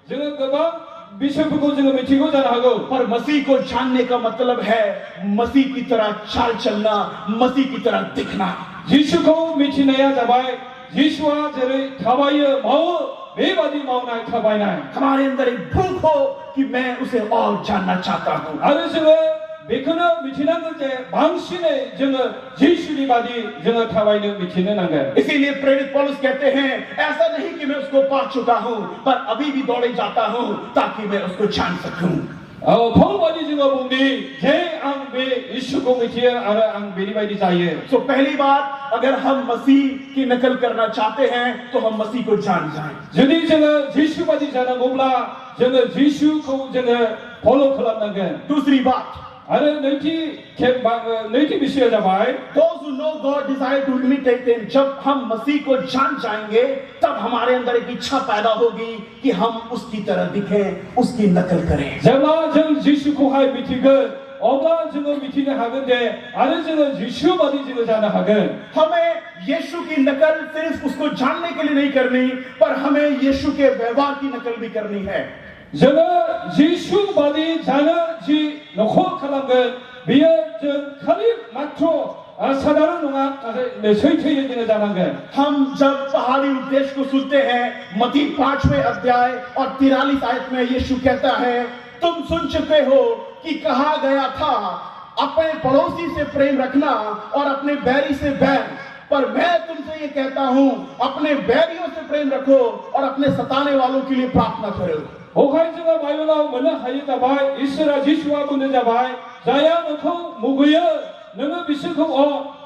जोङो गोबां बिषयफोरखौ जोङो मिथिगौ जानो हागौ पर मसीह को जानने का मतलब है मसीह की तरह चाल चलना, मसीह की तरह दिखना। जिसुखौ मिथिनाया जाबाय जिसुआ जेरै थाबायो मावो बेबादि मावनाय थाबायनाय हमारे अंदर एक भूख हो कि मैं उसे और जानना चाहता हूँ। आरो जोङो बेखौनो मिथिनांगोन जे बांसिनै जोङो जिसुनि बादि जोङो थाबायनो मिथिनो नांगोन। इसीलिए प्रेरित पौलुस कहते हैं ऐसा नहीं कि मैं उसको पा चुका हूँ पर अभी भी दौड़े जाता हूँ ताकि मैं उसको जान सकूं। पौलबादि जोङो बुंदि जे आं बे यीशुखौ मिथियो आरो आं बेनि बायदि जायो। तो पहली बात, अगर हम मसीह की नकल करना चाहते हैं तो हम मसीह को जान जाएं। जुदि जोङो जिसु बादि जानांगौब्ला जोङो जिसुखौ जोङो फल' खालामनांगोन। दूसरी बात, आरो नैथि विषया जाबाय those who know God desire to imitate him। जब हम मसीह को जान जाएंगे तब हमारे अंदर एक इच्छा पैदा होगी कि हम उसकी तरह दिखें, उसकी नकल करें। जेब्ला जों जिसुखौहाय मिथिगोन अब्ला जोङो मिथिनो हागोन जे आरो जोङो जिसु बादि जोङो जानो हागोन। हमें यीशु की नकल सिर्फ उसको जानने के लिए नहीं करनी, पर हमें यीशु के व्यवहार की नकल भी करनी है। जोङो जिसु बादि जानो जि नखल खालामगोन बेयो जों खालि मात्र साधारण नङा नाथाय सैथोयै जोङो जानांगोन। हम जब पहाड़ी उपदेश को सुनते हैं, मत्ती 5वें अध्याय और 43 आयत में यीशु कहता है, तुम सुन चुके हो कि कहा गया था अपने पड़ोसी से प्रेम रखना और अपने बैरी से बैर, पर मैं तुमसे ये कहता हूं अपने बैरियों से प्रेम रखो और अपने सताने वालों के लिए प्रार्थना करो। बेवहाय जोङो बाइबेलाव मोननो हायो जाबाय इसोरा जिसुआ बुंनो जाबाय जाया नोंखौ मुगैयो नोङो बिसोरखौ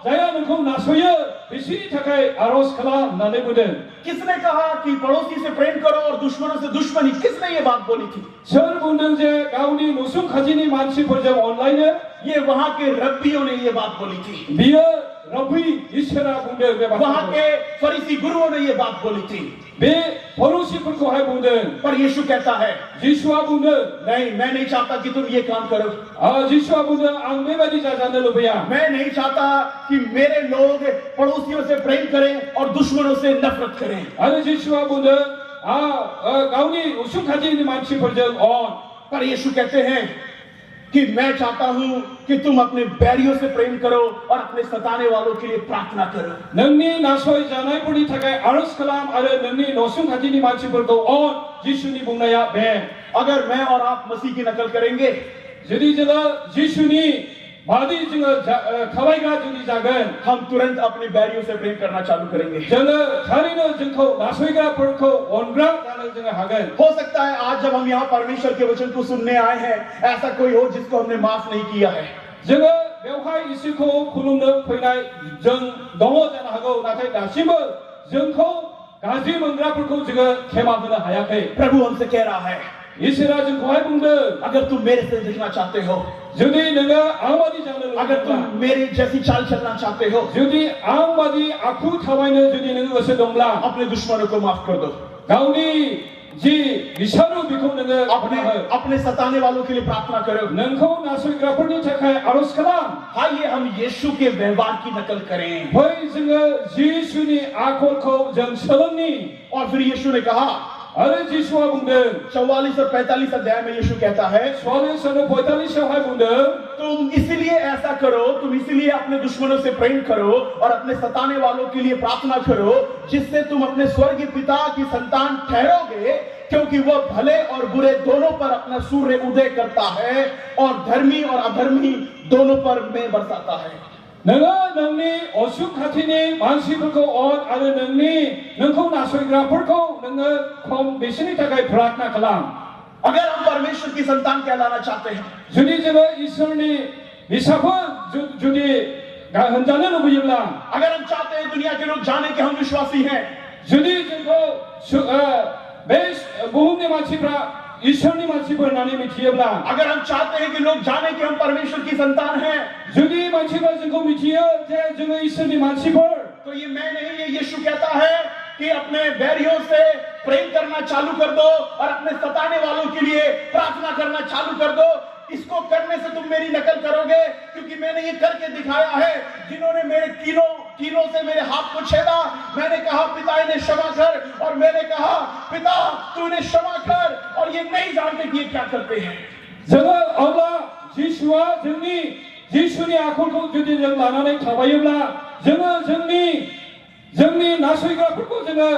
जाया नोंखौ नासयो बिसोरनि थाखाय आरज खालाम होननानै बुंदों। किसने कहा कि पड़ोसी से प्रेम करो और दुश्मनों से दुश्मनी? किसने ये बात बोली थी? सोर बुंदों जे गावनि नसुं खाथिनि मानसिफोरजों अनलायनो? ये वहां के रब्बियों ने ये बात बोली थी। बियो रब्बी इसोरा बुंदों बे बाथ्राखौ। वहां के फरीसी गुरुओं ने ये बात बोली थी। बे फरीसीफोरखौहाय बुंदों। पर यीशु कहता है, जिसुआ बुंदों नहीं, मैं नहीं चाहता कि तुम ये काम करो। जिसुआ बुंदों आं बेबादि जानो लुबैया। मैं नहीं चाहता कि मेरे लोग पड़ोसियों से प्रेम करें और दुश्मनों से नफरत करें। आरो जिसुआ बुंदों गावनि उसुं खाथिनि मानसिफोरजों पर यीशु कहते हैं कि मैं चाहता हूं कि तुम अपने बैरियों से प्रेम करो और अपने सताने वालों के लिए प्रार्थना करो। नोंनि नासय जानायफोरनि थाखाय आरज खालाम आरो नोंनि नसुं खाथिनि मानसिफोरखौ जिसुनि बुंनाया बे। अगर मैं और आप मसीह की नकल करेंगे, जुदि जोङो जिसुनि बादि जोङो थाबायग्रा जुदि जागोन, हम तुरंत अपने बैरियों से प्रेम करना चालू करेंगे। जोङो थारैनो जोंखौ नासयग्राफोरखौ अनग्रा जानो जोङो हागोन। हो सकता है आज जब हम यहाँ परमेश्वर के वचन को सुनने आए हैं, ऐसा कोई हो जिसको हमने माफ नहीं किया है। जोङो बेवहाय इसोरखौ खुलुमनो फैनाय जों दङ जानो हागौ, नाथाय दासिमबो जोंखौ गाज्रि मोनग्राफोरखौ जोङो खेमा होनो हायाखै। प्रभु हमसे कह रहा है, इसोरा जोंखौहाय बुंदों, अगर तुम मेरे से दिखना चाहते हो, जुदि नोङो आंबादि जानो अगर तुम मेरे जैसी चाल चलना चाहते हो, जुदि आंबादि आखु थाबायनो जुदि नोङो गोसो दंब्ला अपने दुश्मनों को माफ कर दो। गावनि जि बिसारू बेखौ नोङो अपने सताने वालों के लिए प्रार्थना करो। नोंखौ नासयग्राफोरनि थाखाय आरज खालाम। आइए हम यीशु के व्यवहार की नकल करें। फै जोङो जिसुनि आखलखौ जों सोलोंनि। और फिर यीशु ने कहा, आरो जिसुआ बुंदों 44 और 45 अध्याय में यीशु कहता है, 44 और 45 बुंदों, तुम इसलिए ऐसा करो, तुम इसलिए अपने दुश्मनों से प्रेम करो और अपने सताने वालों के लिए प्रार्थना करो, जिससे तुम अपने स्वर्गीय पिता की संतान ठहरोगे, क्योंकि वह भले और बुरे दोनों पर अपना सूर्य उदय करता है और धर्मी और अधर्मी दोनों पर में बरसाता है। नोङो नोंनि असुं खाथिनि मानसिफोरखौ आरो नोंखौ नासयग्राफोरखौ नोङो खम बिसोरनि थाखाय प्रार्थना खालाम। अगर हम परमेश्वर की संतान कहलाना चाहते हैं, जुदि जोङो इसोरनि फिसाफोर जुदि होनजानो लुबैयोब्ला, अगर हम चाहते हैं दुनिया के लोग जाने कि हम विश्वासी हैं, जुदि जोंखौ बे बुहुमनि मानसिफ्रा ईश्वरनि मानसिफोर होननानै मिथियोब्ला, अगर हम चाहते हैं कि लोग जाने कि हम परमेश्वर की संतान हैं, जुदि मानसिफ्रा जोंखौ मिथियो जे जोङो ईश्वरनि मानसिफोर, तो ये मैं नहीं, ये यीशु कहता है कि अपने बैरियों से प्रेम करना चालू कर दो और अपने सताने वालों के लिए प्रार्थना करना चालू कर दो। इसको करने से तुम मेरी नकल करोगे, क्योंकि मैंने ये करके दिखाया है। जिन्होंने मेरे कीलों से मेरे हाथ को छेदा, मैंने कहा पिता इन्हें क्षमा कर, और मैंने कहा पिता तू इन्हें क्षमा कर, और ये नहीं जानते कि ये क्या करते हैं। जोङो अब्ला जिसुआ जिसुनि आखलखौ जुदि जों लानानै थाबायोब्ला जोङो जोंनि नासयग्राफोरखौ जोङो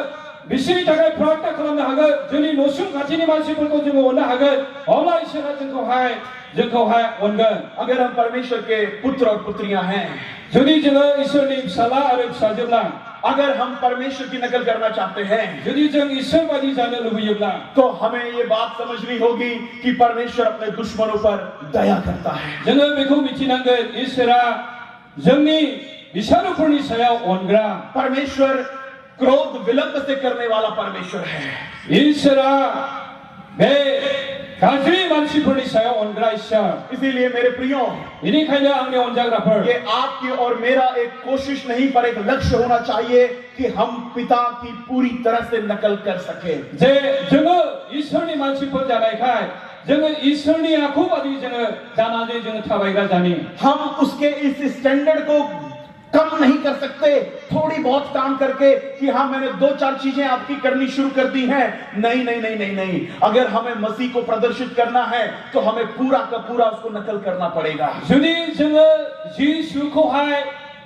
बिसोरनि थाखाय प्रार्थना खालामनो हागोन, जोंनि नसुं खाथिनि मानसिफोरखौ जोङो अननो हागोन, अब्ला इसोरा जोंखौहाय अनगोन। अगर हम परमेश्वर के पुत्र और पुत्रियां हैं, जुदि जोङो इसोरनि फिसाला आरो फिसाजोब्ला, अगर हम परमेश्वर की नकल करना चाहते हैं, जुदि जों इसोर बादि जानो लुबैयोब्ला, तो हमें ये बात समझनी होगी कि परमेश्वर अपने दुश्मनों पर दया करता है। जोङो बेखौ मिथिनांगोन, इसोरा जोंनि बिसारुफोरनि सायाव अनग्रा। परमेश्वर क्रोध विलंब से करने वाला परमेश्वर है। इसोरा बे गाज्रि मानसिफोरनि सायाव अनग्रा इसोर। इसीलिए मेरे प्रियो, बेनिखायनो आंनि अनजाग्राफोर, ये आपकी और मेरा एक कोशिश नहीं पर एक लक्ष्य होना चाहिए कि हम पिता की पूरी तरह से नकल कर सके। जे जोङो इसोरनि मानसिफोर जानायखाय जोङो इसोरनि आखु बादि जोङो जानानै जोङो थाबायग्रा जानि। हम उसके इस स्टैंडर्ड को कम नहीं कर सकते थोड़ी बहुत काम करके कि हाँ मैंने 2-4 चीजें आपकी करनी शुरू कर दी हैं। नहीं नहीं नहीं नहीं नहीं, अगर हमें मसीह को प्रदर्शित करना है तो हमें पूरा का पूरा उसको नकल करना पड़ेगा। जुदि जोङो जिसुखौहाय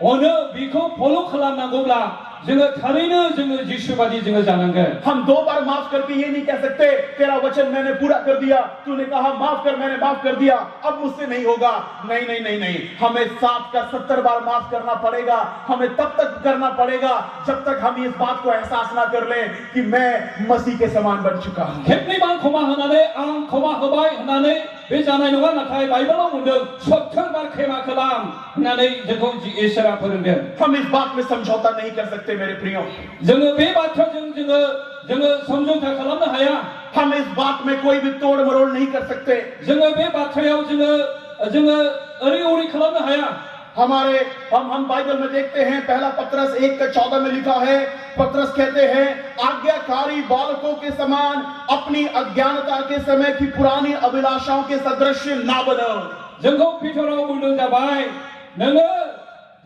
अनो बेखौ फल' खालामनांगौब्ला जोङो थारैनो जोङो जिसु बादि जोङो जानांगोन। हम 2 बार माफ करके ये नहीं कह सकते तेरा वचन मैंने पूरा कर दिया, तूने कहा माफ कर, मैंने माफ कर दिया, अब मुझसे नहीं होगा। नहीं नहीं नहीं नहीं, हमें 7 का 70 बार माफ करना पड़ेगा। हमें तब तक करना पड़ेगा जब तक हम इस बात को एहसास ना कर लें कि मैं मसीह के समान बन चुका हूं। खेबनै बार क्षमा होनानै आं क्षमा होबाय होननानै बे जानाय नङा, नाथाय बाइबेलाव बुंदों 70 बार क्षमा खालाम होननानै जोंखौ इसोरा फोरोंदों। हम इस बात में समझौता नहीं कर सकते मेरे प्रियो। जोङो बे बाथ्राजों जोङो समझौता खालामनो हाया। हम इस बात में कोई भी तोड़ मरोड़ नहीं कर सकते। जोङो बे बाथ्रायाव जोङो ओरै ओरै खालामनो हाया। हम बाइबल में देखते हैं, पहला पत्रस 1:14 में लिखा है, पत्रस कहते हैं आज्ञाकारी बालकों के समान अपनी अज्ञानता के समय की पुरानी अभिलाषाओं के सदृश ना बनो। जोंखौ पितराव बुंदों जाबाय, नोङो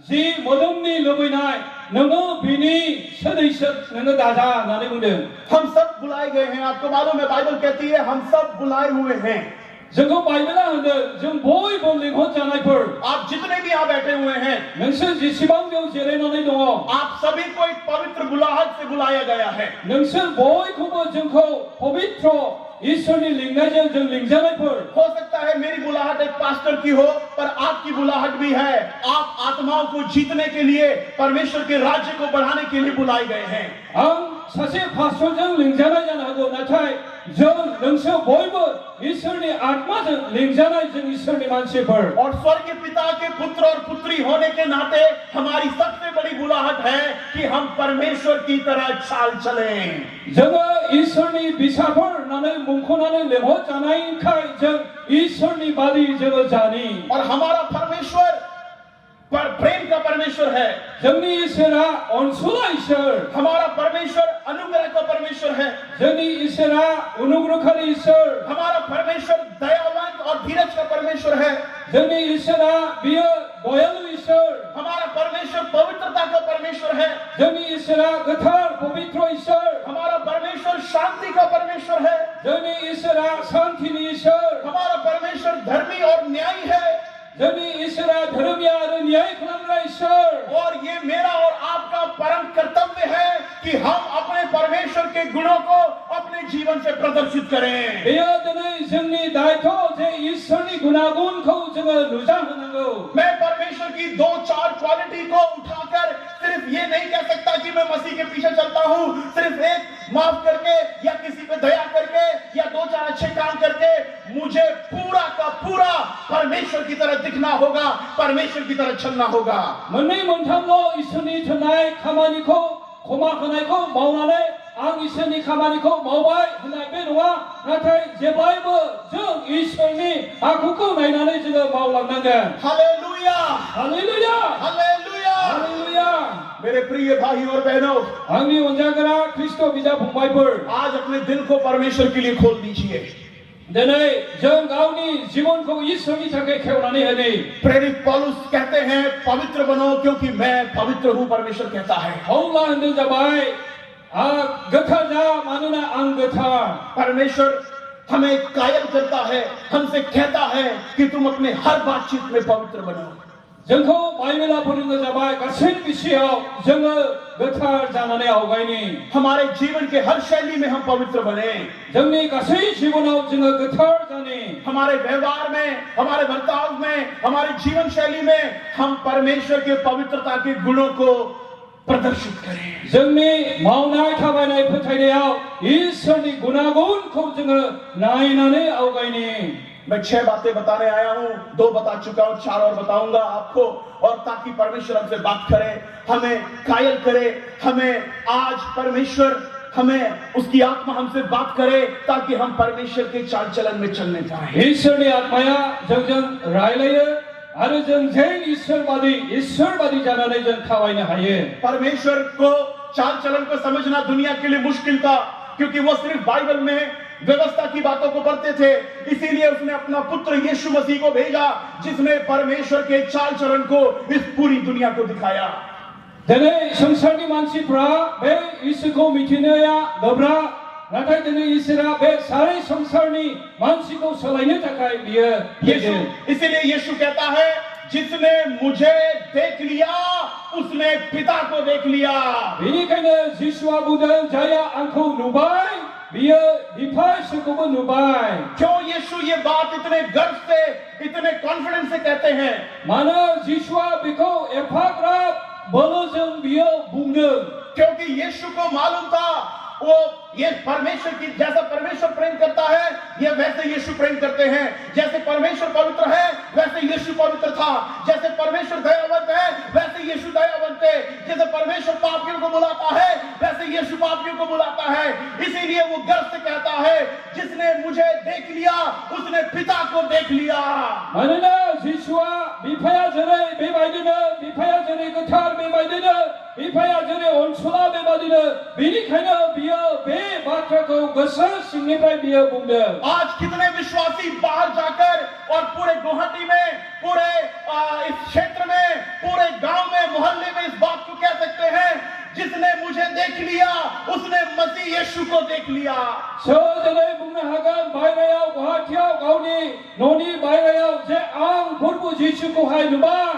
जि मोदोमनि लुबैनाय नोङो बिनि सदैसो नोङो दाजा होननानै बुंदों। हम सब बुलाए गए हैं। आपको मालूम है बाइबल कहती है हम सब बुलाए हुए हैं। जोंखौ बाइबेला होनदों जों बयबो लिंहरजानायफोर। आप जितने भी यहाँ बैठे हुए हैं, नोंसोर जेसेबां बेयाव जिरायनानै दङ, आप सभी को एक पवित्र बुलाहट से बुलाया गया है। नोंसोर बयखौबो जोंखौ पवित्र ईश्वरनि लिंनायजों जों लिंजानायफोर। हो सकता है मेरी बुलाहट एक पास्टर की हो, पर आपकी बुलाहट भी है। आप आत्माओं को जीतने के लिए, परमेश्वर के राज्य को बढ़ाने के लिए बुलाए गए हैं। आं सासे पास्टरजों लिंजानाय जानो हागौ, नाथाय जों नोंसोर बयबो ईश्वरनि आत्माजों लिंजानाय जों ईश्वरनि मानसिफोर। और स्वर्ग पिता के पुत्र और पुत्री होने के नाते हमारी सबसे बड़ी बुलाहट है कि हम परमेश्वर की तरह चाल चलें। जोङो ईश्वरनि बिसाफोर होननानै मुंख'नानै लिंहरजानायखाय जों ईश्वरनि बादि जोङो जानि। और हमारा परमेश्वर पर प्रेम का परमेश्वर है। जोंनि ईश्वरा अनसुला ईश्वर। हमारा परमेश्वर अनुग्रह का परमेश्वर है। जोंनि ईश्वरा अनुग्रहकारी ईश्वर। हमारा परमेश्वर दयावान और धीरज का परमेश्वर है। जोंनि ईश्वरा बियो दयालु ईश्वर। हमारा परमेश्वर पवित्रता का परमेश्वर है। जोंनि ईश्वरा गोथार पवित्र ईश्वर। हमारा परमेश्वर शांति का परमेश्वर है। जोंनि ईश्वरा शांतिनि ईश्वर। हमारा परमेश्वर धर्मी और न्यायी है। जोंनि ईश्वरा धर्मिया आरो न्याय खालामग्रा ईश्वर। और ये मेरा और आपका परम कर्तव्य है कि हम अपने परमेश्वर के गुणों को अपने जीवन से प्रदर्शित करें। बेयो दिनै जोंनि दायित्व जे ईश्वरनि गुणागुणखौ जोङो नुजाहोनांगौ। मैं परमेश्वर की 2-4 क्वालिटी को उठाकर सिर्फ ये नहीं कह सकता कि मैं मसीह के पीछे चलता हूँ, सिर्फ एक माफ करके या किसी पे दया करके या 2-4 अच्छे काम करके। मुझे पूरा का पूरा परमेश्वर की तरह दिखना होगा, परमेश्वर की तरह चलना होगा। मोननै मोनथामल' इसोरनि थोनाय खामानिखौ क्षमा होनायखौ मावनानै आं इसोरनि खामानिखौ मावबाय होननाय बे नङा, नाथाय जेब्लायबो जों इसोरनि आखुखौ नायनानै जोङो मावलांनांगोन। Hallelujah hallelujah hallelujah hallelujah. मेरे प्रिय भाई और बहनों, आंनि अनजाग्रा ख्रीष्ट बिदा फंबायफोर, आज अपने दिल को परमेश्वर के लिए खोल दीजिए। दिनै जों गावनि जिबनखौ इसोरनि थाखाय खेवनानै होनि। प्रेरित पौलुस कहते हैं पवित्र बनो क्योंकि मैं पवित्र हूँ, परमेश्वर कहता है। पौला होनदों जाबाय गोथार जा मानोना आं गोथार। परमेश्वर हमें कायल करता है, हमसे कहता है कि तुम अपने हर बातचीत में पवित्र बनो। जोंखौ बाइबेला फोरोंनो जाबाय गासै बिथिङाव जोङो गोथार जानानै आवगायनि हमारे जीवन के हर शैली में हम पवित्र बने। जोंनि गासै जिबनाव जोङो गोथार जानि हमारे व्यवहार में, हमारे बर्ताव में, हमारे जीवन शैली में हम परमेश्वर के पवित्रता के गुणों को प्रदर्शित करें। जोंनि मावनाय थाबायनाय फोथायनायाव ईश्वरनि गुणागुणखौ जोङो नायनानै आवगायनि मैं 6 बातें बताने आया हूं, 2 बता चुका हूं, 4 और बताऊंगा आपको, और ताकि परमेश्वर हमसे बात करे, हमें कायल करे, हमें आज परमेश्वर हमें उसकी आत्मा हमसे बात करे ताकि हम परमेश्वर के चाल चलन में चलने पाए। ईश्वरनि आत्माया जोंजों रायलायो आरो जों जेन ईश्वरबादि जानानै जों थाबायनो हायो। परमेश्वर को चाल चलन को समझना दुनिया के लिए मुश्किल था, क्योंकि वो सिर्फ बाइबल में व्यवस्था की बातों को पढ़ते थे। इसीलिए उसने अपना पुत्र यीशु मसीह को भेजा, जिसने परमेश्वर के चाल चलन को इस पूरी दुनिया को दिखाया। दिनै संसारनि मानसिफ्रा बे ईश्वरखौ मिथिनाया गोब्राब, नाथाय दिनै ईश्वरा बे सारे संसारनि मानसिखौ सोलायनो थाखाय बियो यीशु, इसीलिए यीशु कहता है, जिसने मुझे देख लिया उसने पिता को देख लिया। बेनिखायनो जिसुआ बुंदों, जायहा आंखौ नुबाय बियो बिफा इसोरखौबो नुबाय। क्यों यीशु ये बात इतने गर्व से, इतने कॉन्फिडेंस से कहते हैं? मानो जिसुआ बेखौ एफाग्राब बोलोजों बियो बुंदों, क्योंकि यीशु को मालूम था वो ये परमेश्वर की, जैसा परमेश्वर प्रेम करता है ये वैसे यीशु प्रेम करते हैं। जैसे परमेश्वर पवित्र है वैसे यीशु पवित्र था। जैसे परमेश्वर दयावंत है वैसे यीशु दयावंत है। जैसे परमेश्वर पापियों को बुलाता है वैसे यीशु पापियों को बुलाता है। इसीलिए वो गर्व से कहता है, जिसने मुझे देख लिया उसने पिता को देख लिया। मानोना जिसुआ बिफाया जेरै बेबायदिनो, बिफाया जेरै गोथार बेबायदिनो, बिफाया जेरै अनसुला बेबायदिनो, बेनिखायनो बियो बे बाथ्राखौ गोसो सिंनिफ्राय बियो बुंदों। आज कितने विश्वासी बाहर जाकर और पूरे गुवाहाटी में, पूरे इस क्षेत्र में, पूरे गांव में, मोहल्ले में इस बात को कह सकते हैं, जिसने मुझे देख लिया उसने मसीह यीशु को देख लिया। दिनै बुंनो हागोन बायरायाव, गुवाहाटियाव, गावनि न'नि बायरायाव जे आं प्रभु जिसुखौहाय नुबाय।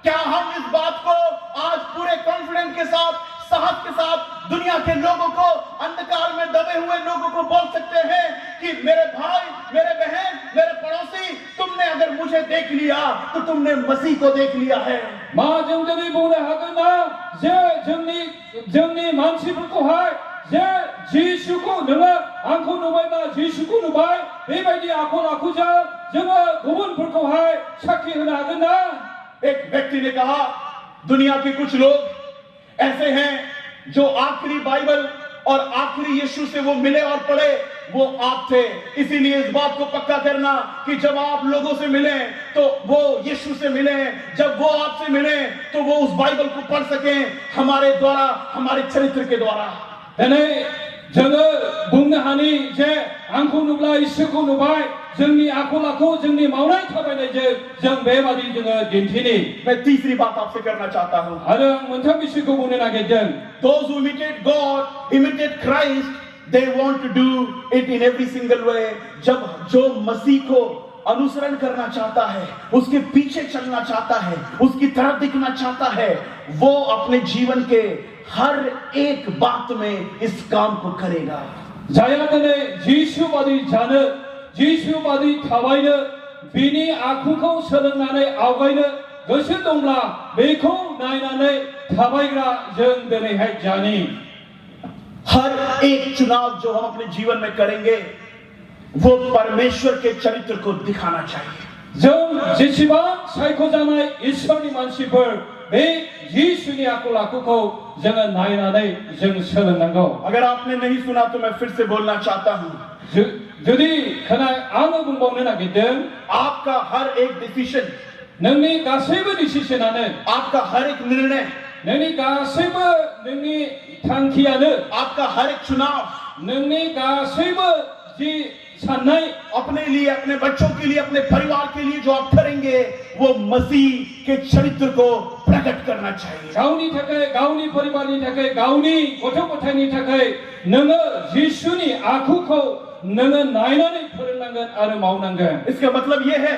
क्या हम इस बात को आज पूरे कॉन्फिडेंस के साथ, साहस के साथ दुनिया के लोगों को, अंधकार में दबे हुए लोगों को बोल सकते हैं कि मेरे भाई, मेरे बहन, मेरे पड़ोसी, तुमने अगर मुझे देख लिया तो तुमने मसीह को देख लिया है? मा जों दिनै बुंनो हागोन ना जे जोंनि मानसिफोरखौहाय जे जिसुखौ नोङो आंखौ नुबायबा जिसुखौ नुबाय, बेबायदि आखल आखुजों जोङो गुबुनफोरखौहाय साखि होनो हागोन ना? एक व्यक्ति ने कहा, दुनिया के कुछ लोग ऐसे हैं जो आखिरी बाइबल और आखिरी यीशु से वो मिले और पढ़े, वो आप थे। इसीलिए इस बात को पक्का करना कि जब आप लोगों से मिले तो वो यीशु से मिले, जब वो आपसे मिले तो वो उस बाइबल को पढ़ सकें हमारे द्वारा, हमारे चरित्र के द्वारा। दिनै जोङो बुंनो हानि जे आंखौ नुब्ला इसोरखौ नुबाय, जोंनि आखल आखु, जोंनि मावनाय थाबायनायजों जों बेबादि जोङो दिन्थिनि। मैं तीसरी बात आपसे करना चाहता हूं। आरो आं मोनथाम बिसयखौ बुंनो नागिरदों। Those who imitate God, imitate Christ, they want to do it in every single way. जब जो मसीह को अनुसरण करना चाहता है, उसके पीछे चलना चाहता है, उसकी तरफ दिखना चाहता है, वो अपने जीवन के हर एक बात में इस काम को करेगा। जायहा दिनै जिसुबादि जानो, जिसुबादि थाबायनो, बिनि आखुखौ सोलोंनानै आवगायनो गोसो दंब्ला बेखौ नायनानै थाबायग्रा जों दिनैहाय जानि। हर एक चुनाव जो हम अपने जीवन में करेंगे वो परमेश्वर के चरित्र को दिखाना चाहिए। जों जेसेबां सायख'जानाय इसोरनि मानसिफोर, बे जिसुनि आखल आखुखौ जोङो नायनानै जों सोलोंनांगौ। अगर आपने नहीं सुना तो मैं फिर से बोलना चाहता हूं। जुदि आङो बुंबावनो नागिरदों, आपका हर एक डिसीजन, नोंनि गासैबो डिसिसनानो, आपका हर एक निर्णय, नोंनि गासैबो नोंनि थांखियानो, आपका हर एक चुनाव, नोंनि गासैबो जि साननाय, अपने लिए, अपने बच्चों के लिए, अपने परिवार के लिए जो आप करेंगे वो मसीह के चरित्र को प्रकट करना चाहिए। गावनि थाखाय, गावनि परिवारनि थाखाय, गावनि गथ' गथायनि थाखाय नोङो जिसुनि आखुखौ नोङो नायनानै फोरोंनांगोन आरो मावनांगोन इसका मतलब ये है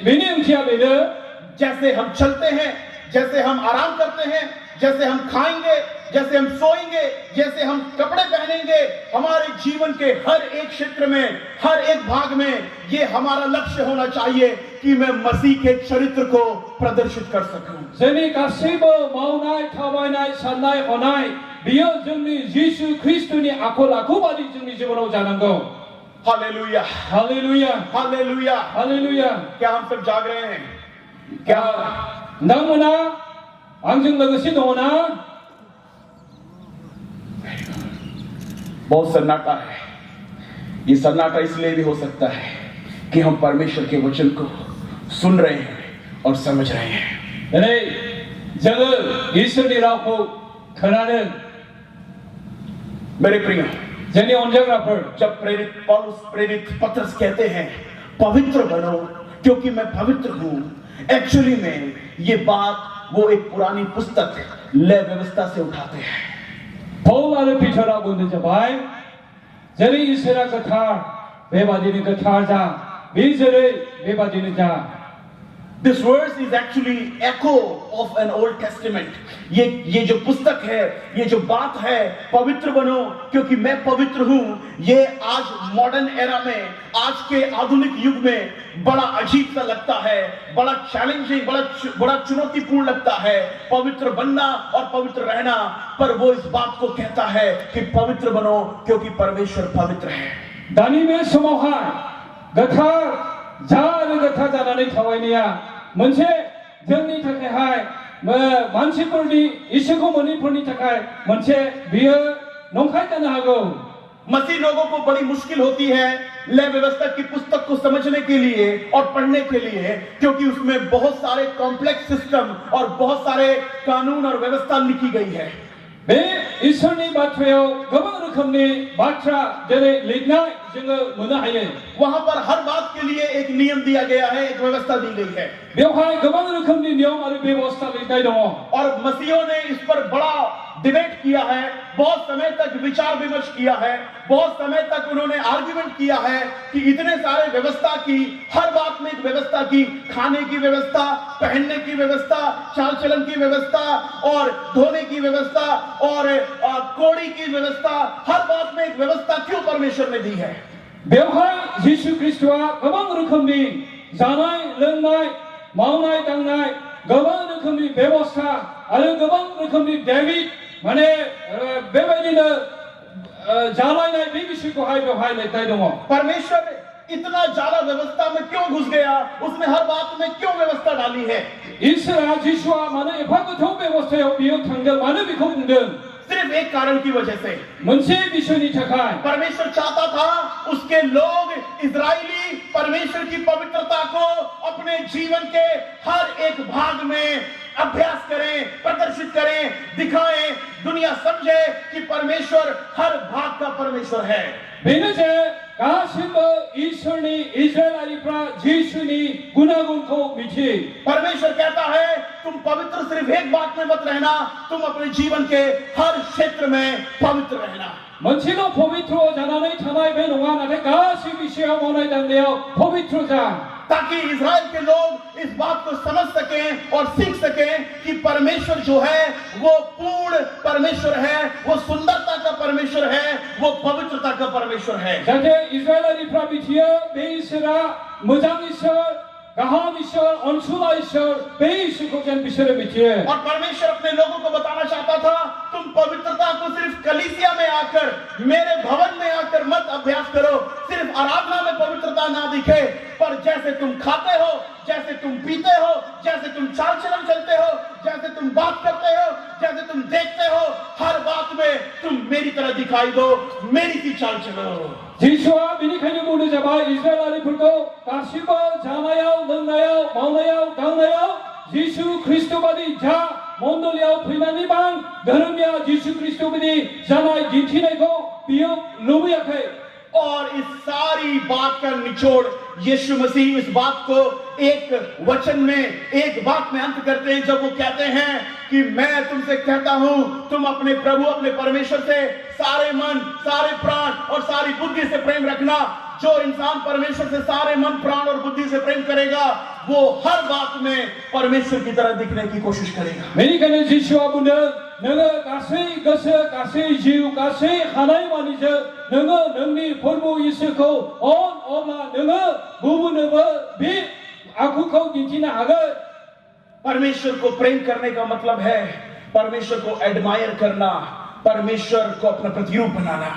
बेनि ओंथिया बेनो जैसे हम चलते हैं, जैसे हम आराम करते हैं, जैसे हम खाएंगे, जैसे हम सोएंगे, जैसे हम कपड़े पहनेंगे, हमारे जीवन के हर एक क्षेत्र में, हर एक भाग में ये हमारा लक्ष्य होना चाहिए कि मैं मसीह के चरित्र को प्रदर्शित कर सकूं। जोंनि गासैबो मावनाय थाबायनाय साननाय हनाय बियो जोंनि जिसु ख्रीष्टनि आखल आखु बादि जोंनि जिबनाव जानांगौ। Hallelujah, hallelujah, hallelujah, hallelujah. क्या हम सब जाग रहे हैं? क्या नोंथांमोना आंजों लोगोसे दङ ना? बहुत सन्नाटा है। ये सन्नाटा इसलिए भी हो सकता है कि हम परमेश्वर के वचन को सुन रहे हैं और समझ रहे हैं। दिनै जोङो इसोरनि रावखौ खोनादों। मेरे प्रिय, जोंनि अनजाग्राफोर, जब प्रेरित पत्रस कहते हैं पवित्र बनो क्योंकि मैं पवित्र हूं, एक्चुअली में ये बात वो एक पुरानी पुस्तक लय व्यवस्था से उठाते हैं। पौल आरो पिटारा बुंनो जाबाय जेरै इसोरा गोथार बेबादिनो गोथार जा, बे जेरै बेबादिनो जा। This verse is actually echo of an Old Testament. ये जो पुस्तक है, ये जो बात है पवित्र बनो क्योंकि मैं पवित्र हूं, ये आज मॉडर्न एरा में, आज के आधुनिक युग में बड़ा अजीब सा लगता है, बड़ा चैलेंजिंग, बड़ा चुनौतीपूर्ण लगता है पवित्र बनना और पवित्र रहना। पर वो इस बात को कहता है कि पवित्र बनो क्योंकि परमेश्वर पवित्र है। दानि बे समावहाय गोथार जा आरो गोथार जानानै थाबायनाया मोनसे जोंनि थाखायहाय मानसिफोरनि इसोरखौ मोनैफोरनि थाखाय मोनसे बियो नंखाय जानो हागौ। मसीह लोगों को बड़ी मुश्किल होती है लय व्यवस्था की पुस्तक को समझने के लिए और पढ़ने के लिए, क्योंकि उसमें बहुत सारे कॉम्प्लेक्स सिस्टम और बहुत सारे कानून और व्यवस्था लिखी गई है। बे इसोरनि बाथ्रायाव गोबां रोखोमनि बाथ्रा जेरै लिरनाय जोङो मोननो हायो। वहां पर हर बात के लिए एक नियम दिया गया है, एक व्यवस्था दी गई है। बेवहाय गोबां रोखोमनि नियम आरो बेबस्था लिरनाय दङ। और मसीहों ने इस पर बड़ा डिबेट किया है, बहुत समय तक विचार विमर्श किया है, बहुत समय तक उन्होंने आर्गुमेंट किया है कि इतने सारे व्यवस्था की, हर बात में एक व्यवस्था की, खाने की व्यवस्था, पहनने की व्यवस्था, चाल चलन की व्यवस्था और धोने की व्यवस्था और कोड़ी की व्यवस्था, हर बात में एक व्यवस्था क्यों परमेश्वर ने दी है। बेवहाय जिसु ख्रीष्टआ गोबां रोखोमनि जानाय लोंनाय मावनाय दांनाय गोबां रोखोमनि बेबस्था आरो गोबां रोखोमनि डेबिट माने बेबायदिनो जालायनाय बे बिषयखौहाय बेवहाय लिरनाय दङ। परमेश्वर इतना ज्यादा व्यवस्था में क्यों घुस गया, उसने हर बात में क्यों व्यवस्था डाली है। इसोरा जिसुआ मानो एफा गोथौ बेबस्थायाव बियो थांदों, मानो बेखौ बुंदों? सिर्फ एक कारण की वजह से, मोनसे बिषयनि थाखाय। परमेश्वर चाहता था उसके लोग इजरायली परमेश्वर की पवित्रता को अपने जीवन के हर एक भाग में अभ्यास करें, प्रदर्शित करें, दिखाएं, दुनिया समझे कि परमेश्वर हर भाग का परमेश्वर है। बेनो जे गासिबो ईश्वरनि इजरायलीफ्रा जिसुनि गुणगुणखौ मिथियो। परमेश्वर कहता है तुम पवित्र सिर्फ एक बात में मत रहना, तुम अपने जीवन के हर क्षेत्र में पवित्र रहना। मोनसेल' पवित्र जानानै थानाय बे नङा, नाथाय गासै बिषयाव मावनाय दांनायाव पवित्र जा, ताकि इजराइल के लोग इस बात को समझ सकें और सीख सकें कि परमेश्वर जो है वो पूर्ण परमेश्वर है, वो सुंदरता का परमेश्वर है, वो पवित्रता का परमेश्वर है। जाहाथे इजरायलीफ्रा मिथियो बे इसोरा मोजां इसोर, गाहाम ईश्वर, अनसुला ईश्वर, बे ईश्वरखौ जेन बिसोरो मिथियो। और परमेश्वर अपने लोगों को बताना चाहता था तुम पवित्रता को सिर्फ कलीसिया में आकर, मेरे भवन में आकर मत अभ्यास करो, सिर्फ आराधना में पवित्रता ना दिखे, पर जैसे तुम खाते हो, जैसे तुम पीते हो, जैसे तुम चाल चलन चलते हो, जैसे तुम बात करते हो, जैसे तुम देखते हो, हर बात में तुम मेरी तरह दिखाई दो, मेरी सी चाल चलो। जिसुआ बेनिखायनो बुंनो जाबाय इजरायलीफोरखौ गासिबो जानायाव लोंनायाव मावनायाव दांनायाव जिसु ख्रीष्ट बादि जा, मण्डलियाव फैनानै बां धोरोमनिया जिसु ख्रीष्ट बादि जानाय दिन्थिनायखौ बियो लुबैयाखै। और इस सारी बात का निचोड़ यीशु मसीह इस बात को एक वचन में, एक बात में अंत करते हैं जब वो कहते हैं कि मैं तुमसे कहता हूं, तुम अपने प्रभु, अपने परमेश्वर से सारे मन, सारे प्राण और सारी बुद्धि से प्रेम रखना। जो इंसान परमेश्वर से सारे मन, प्राण और बुद्धि से प्रेम करेगा, वो हर बात में परमेश्वर की तरह दिखने की कोशिश करेगा। बेनिखायनो जिसुआ बुंदों, नोङो गासै गोसो, गासै जिउ, गासै हानाय मानिजों नोङो नोंनि प्रभु इसोरखौ अब्ला नोङो गुबुननोबो बे आखुखौ दिन्थिनो हागोन। परमेश्वर को प्रेम करने का मतलब है परमेश्वर को एडमायर करना, परमेश्वर को अपना प्रतिरूप बनाना।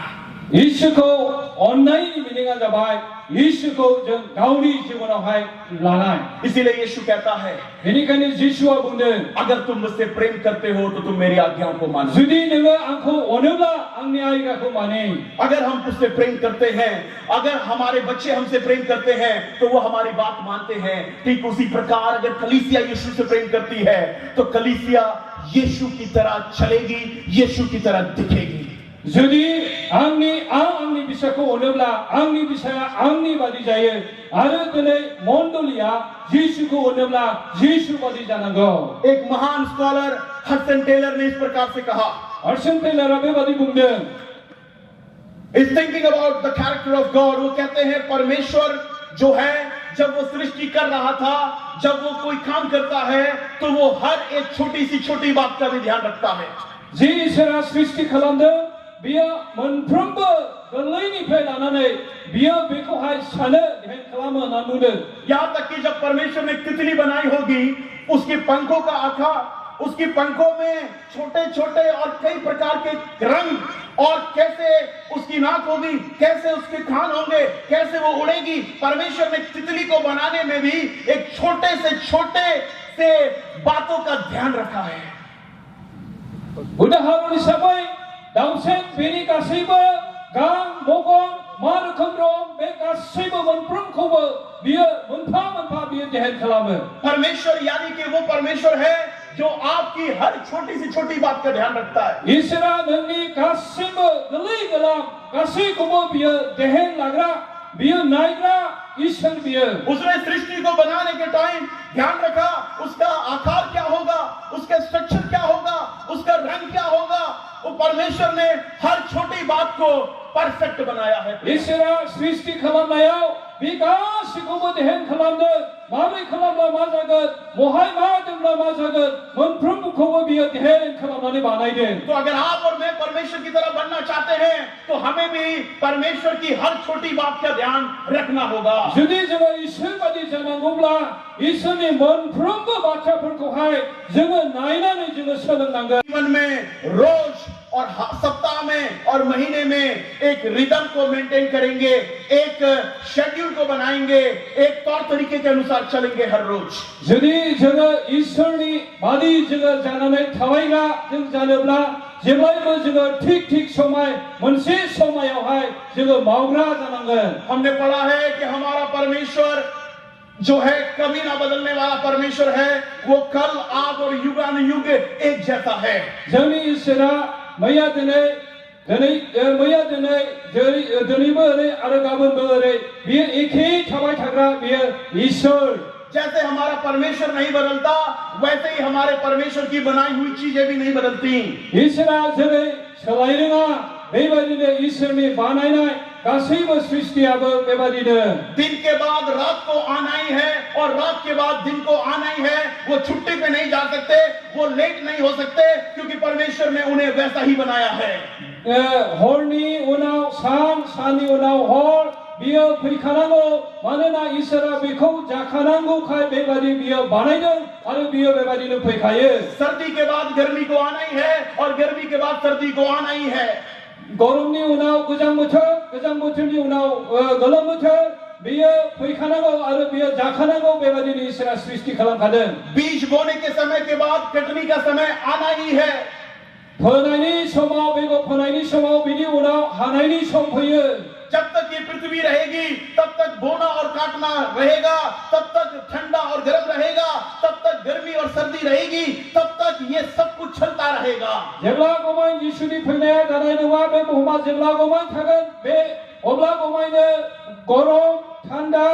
इसोरखौ अननायनि मिनिंआ जाबाय इसोरखौ जों गावनि जिबनावहाय लानाय। इसीलिए यीशु कहता है, बेनिखायनो जिसुआ बुंदों, अगर तुम मुझसे प्रेम करते हो तो तुम मेरी आज्ञाओं को मानो। जुदि नोङो आंखौ अनोब्ला आंनि आज्ञाखौ माने। अगर हम उससे प्रेम करते हैं, अगर हमारे बच्चे हमसे प्रेम करते हैं तो वो हमारी बात मानते हैं। ठीक उसी प्रकार अगर कलीसिया यीशु से प्रेम करती है तो कलीसिया यीशु की तरह चलेगी, यीशु की तरह दिखेगी। जुदि आंनि बिसाखौ अनोब्ला आंनि बिसाया आंनि बादि जायो आरो दिनै मण्डलिया जिसुखौ अनोब्ला जिसु बादि जानांगौ। एक महान स्कॉलर हडसन टेलर ने इस प्रकार से कहा, हडसन टेलरा बेबादि बुंदों, is thinking about the character of God. वो कहते हैं परमेश्वर जो है, जब वो सृष्टि कर रहा था, जब वो कोई काम करता है तो वो हर एक छोटी सी छोटी बात का भी ध्यान रखता है। जि इसोरा सृष्टि खालामदों बियो मोनफ्रोमबो गोरलैनिफ्राय लानानै बियो बेखौहाय सानो ध्यान खालामो होनना नुदों। यहां तक कि जब परमेश्वर ने तितली बनाई होगी, उसके पंखों का आकार, उसकी पंखों में छोटे छोटे और कई प्रकार के रंग, और कैसे उसकी नाक होगी, कैसे उसके कान होंगे, कैसे वो उड़ेगी। परमेश्वर ने तितली को बनाने में भी एक छोटे से बातों का ध्यान रखा है। उदाहरण हिसाबै दाउसेन बेनि गासैबो गां, मगन, मा रोखोम दं, बे गासैबो मोनफ्रोमखौबो बियो मोनफा मोनफा बियो ध्यान खालामो। परमेश्वर यानी कि वो परमेश्वर है जो आपकी हर छोटी सी छोटी बात का ध्यान रखता है। इसोरा नोंनि गासैबो गोरलै गोलाम गासैखौबो बियो ध्यान लाग्रा, बियो नायग्रा ईश्वर बियो। उसने सृष्टि को बनाने के टाइम ध्यान रखा उसका आकार क्या होगा, उसका स्ट्रक्चर क्या होगा, उसका रंग क्या होगा। वो परमेश्वर ने हर छोटी बात को परफेक्ट बनाया है। इसोरा सृष्टि खालामनायाव बे गासैखौबो ध्यान खालामदों, माबोरै खालामब्ला मा जागोन, बहाय मा दोनब्ला मा जागोन, मोनफ्रोमखौबो बियो ध्यान खालामनानै बानायदों। तो अगर आप और मैं परमेश्वर की तरह बनना चाहते हैं तो हमें भी परमेश्वर की हर छोटी बात का ध्यान रखना होगा। जुदि जोङो इसोर बादि जानांगौब्ला इसोरनि मोनफ्रोमबो बाथ्राफोरखौहाय जोङो नायनानै जोङो सोलोंनांगोन। जीवन में रोज और सप्ताह में और महीने में एक रिदम को मेंटेन करेंगे, एक शेड्यूल को बनाएंगे, एक तौर तरीके के अनुसार चलेंगे हर रोज। जुदि जोङो इसोरनि बादि जोङो जानानै थाबायग्रा जों जानोब्ला जेब्लायबो जोङो थिक समय मोनसे समायावहाय जोङो मावग्रा जानांगोन। हमने पढ़ा है कि हमारा परमेश्वर जो है कभी ना बदलने वाला परमेश्वर है। वो कल, आज और युगानुयुग एक जैसा है। जोंनि इसोरा मैया दिनै दिनैबो ओरै आरो गाबोनबो ओरै बियो एखे थाबाय थाग्रा बियो ईश्वर। जैसे हमारा परमेश्वर नहीं बदलता वैसे ही हमारे परमेश्वर की बनाई हुई चीजें भी नहीं बदलती। इसोरा जेरै सोलायरोङा बेबायदिनो इसोरनि बानायनाय गासैबो सृष्टियाबो बेबायदिनो। दिन के बाद रात को आना ही है और रात के बाद दिन को आना ही है। वो छुट्टी पे नहीं जा सकते, वो लेट नहीं हो सकते, क्योंकि परमेश्वर ने उन्हें वैसा ही बनाया है। हरनि उनाव सान, साननि उनाव हर बियो फैखानांगौ, मानोना इसोरा बेखौ जाखानांगौखाय बेबायदि बियो बानायदों आरो बियो बेबायदिनो फैखायो। सर्दी के बाद गर्मी को आना ही है और गर्मी के बाद सर्दी को आना ही है। गरमनि उनाव गोजां बोथोर, गोजां बोथोरनि उनाव गोलोम बोथोर बियो फैखानांगौ आरो बियो जाखानांगौ, बेबायदिनो इसोरा सृष्टि खालामखादों। बीज बोने के समय के बाद कटनी का समय आना ही है। फोनायनि समाव, बेगर फोनायनि समाव, बिनि उनाव हानायनि सम फैयो। जब तक ये पृथ्वी रहेगी तब तक बोना और काटना रहेगा, तब तक ठंडा और गर्म रहेगा, तब तक गर्मी और सर्दी रहेगी, तब तक ये सब कुछ चलता रहेगा। जेब्लागौमानि जिसुनि फैनाया जानाय नङा, बे बुहुमा जेब्लागौमानि थागोन, बे अब्लागौमानि गरम, थान्दा,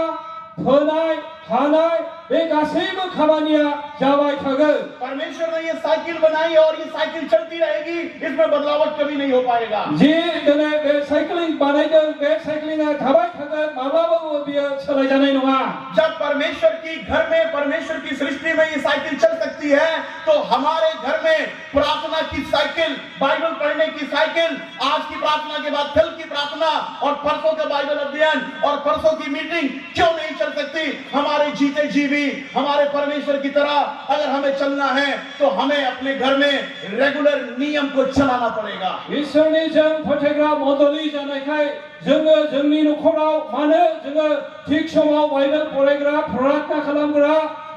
फोनाय हानाय बे गासैबो खामानिया जाबाय थागोन परमेश्वर ने ये साइकिल बनाई और ये साइकिल चलती रहेगी, इसमें बदलावट कभी नहीं हो पाएगा। जे दिनै बे साइक्लिं बानायदों बे साइक्लिंआ थाबाय थागोन माब्लाबाबो बियो सोलायजानाय नङा जब परमेश्वर की घर में, परमेश्वर की सृष्टि में ये साइकिल चल सकती है, तो हमारे घर में प्रार्थना की साइकिल, बाइबल पढ़ने की साइकिल, आज की प्रार्थना के बाद कल की प्रार्थना और परसों का बाइबल अध्ययन और परसों की मीटिंग क्यों नहीं चल सकती? हमारे जीते जी भी हमारे परमेश्वर की तरह अगर हमें चलना है तो हमें अपने घर में रेगुलर नियम को चलाना पड़ेगा। इसोरनि जों फोथायग्रा मण्डली जानायखाय जोङो जोंनि नखराव मानो जोङो थिग समाव बाइबेल फरायग्रा प्रार्थना खालामग्रा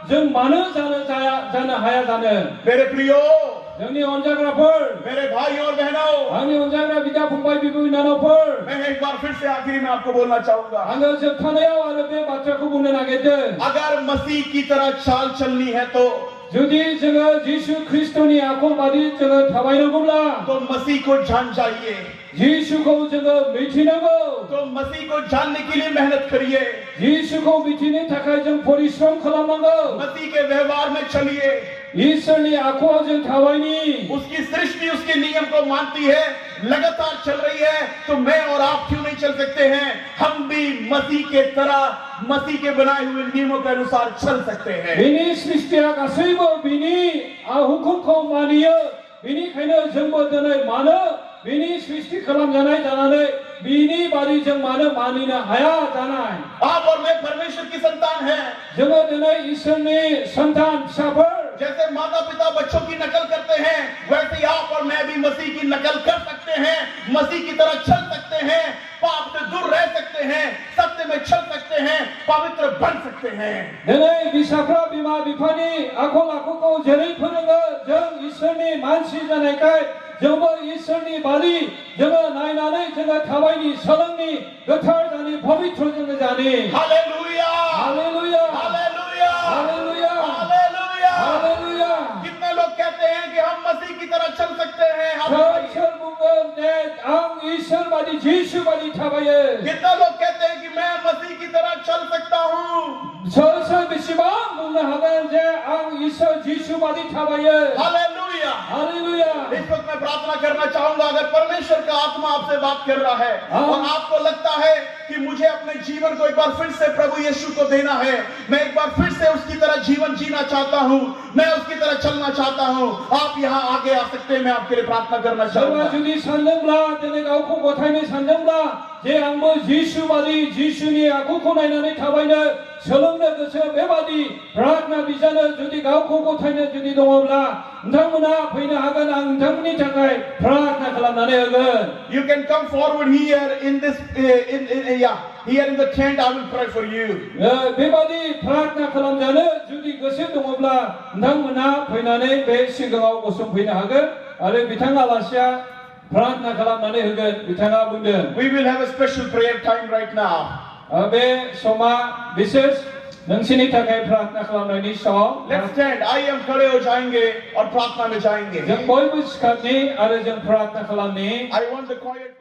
जों मानो जानो हाया जानो मेरे प्रियो, जोंनि अनजाग्राफोर मेरे भाई और बहनों, आंनि अनजाग्रा बिदा फंबाय बिब' बिनानावफोर मैं एक बार फिर से आखिरी में आपको बोलना चाहूंगा, आङो जोबथानायाव आरो बे बाथ्राखौ बुंनो नागिरदों अगर मसीह की तरह चाल चलनी है तो जुदि जोङो जिसु ख्रिस्टनि आखल बादि जोङो थाबायनांगौब्ला तो मसीह को जान चाहिए, जिसुखौ जोङो मिथिनांगौ तो मसीह को जानने के लिए मेहनत करिए, जिसुखौ मिथिनो थाखाय जों परिश्रम खालामनांगौ मसीह के व्यवहार में चलिए। ईश्वरनि आखुआव जों थाबायनि उसकी सृष्टि उसके नियम को मानती है, लगातार चल रही है, तो मैं और आप क्यों नहीं चल सकते हैं? हम भी मसीह के तरह, मसीह के बनाए हुए नियमों के अनुसार चल सकते हैं। बिनि सृष्टिया गासैबो बिनि हुकुमखौ मानियो बेनिखायनो जोंबो दिनै मानो बिनि सृष्टि खालामजानाय जानानै बिनि बादि जों मानो मानिनो हाया जानाय आप और मैं परमेश्वर की संतान हैं। जोङो दिनै ईश्वरनि सन्तान फिसाफोर जैसे माता पिता बच्चों की नकल करते हैं, वैसे ही आप और मैं भी मसीह की नकल कर सकते हैं, मसीह की तरह चल सकते हैं, पाप से दूर रह सकते हैं, सत्य में चल सकते हैं, पवित्र बन सकते हैं। दिनै फिसाफ्रा बिमा बिफानि आखल आखुखौ जेरै फोरोङो जों ईश्वरनि मानसि जानायखाय जोंबो ईश्वरनि बादि जोङो नायनानै जोङो थाबायनि सोलोंनि गोथार जानि पवित्र जोङो जानि hallelujah, hallelujah hallelujah, hallelujah hallelujah. Hallelujah कितने लोग कहते हैं कि हम मसीह की तरह चल सकते हैं? सोर बुंगोन जे आं ईश्वर बादि जिसु बादि थाबायो कितने लोग कहते हैं कि मैं मसीह की तरह चल सकता हूँ? सोर बेसेबां बुंनो हागोन जे आं ईश्वर जिसु बादि थाबायो हालेलुया। हालेलुया इस वक्त मैं प्रार्थना करना चाहूंगा, अगर परमेश्वर का आत्मा आपसे बात कर रहा है और आपको लगता है कि मुझे अपने जीवन को एक बार फिर से प्रभु यीशु को देना है, मैं एक बार फिर से उसकी तरह जीवन जीना चाहता हूँ, मैं उसकी तरह चलना चाहता हूँ, आप यहाँ आगे आ सकते हैं। मैं आपके लिए प्रार्थना करना सोरबा चाहूंगा। जुदि सानदोंब्ला दिनै गावखौ गथायनो सानदोंब्ला जे आंबो जिसु बादि जिसुनि आखुखौ नायनानै थाबायनो सोलोंनो गोसो बेबादि प्रार्थना बिजानो जुदि गावखौ गथायनो जुदि दङब्ला नोंथांमोना फैनो हागोन, आं नोंथांमोननि थाखाय प्रार्थना खालामनानै होगोन। You can come forward here in this here in the tent. I will pray for you. बेबादि प्रार्थना खालामजानो जुदि गोसो दङब्ला नोंथांमोना फैनानै बे सिगाङाव गसंफैनो हागोन आरो बिथां आलासिया प्रार्थना खालामनानै होगोन। बिथाङा बुंदों We will have a special prayer time right now. बे समा विशेष नोंसिनि थाखाय प्रार्थना खालामनायनि सम। Let's stand. आइए हम खड़े हो जाएंगे और प्रार्थना में जाएंगे। जों बयबो सिखारनि आरो जों प्रार्थना खालामनि। I want the choir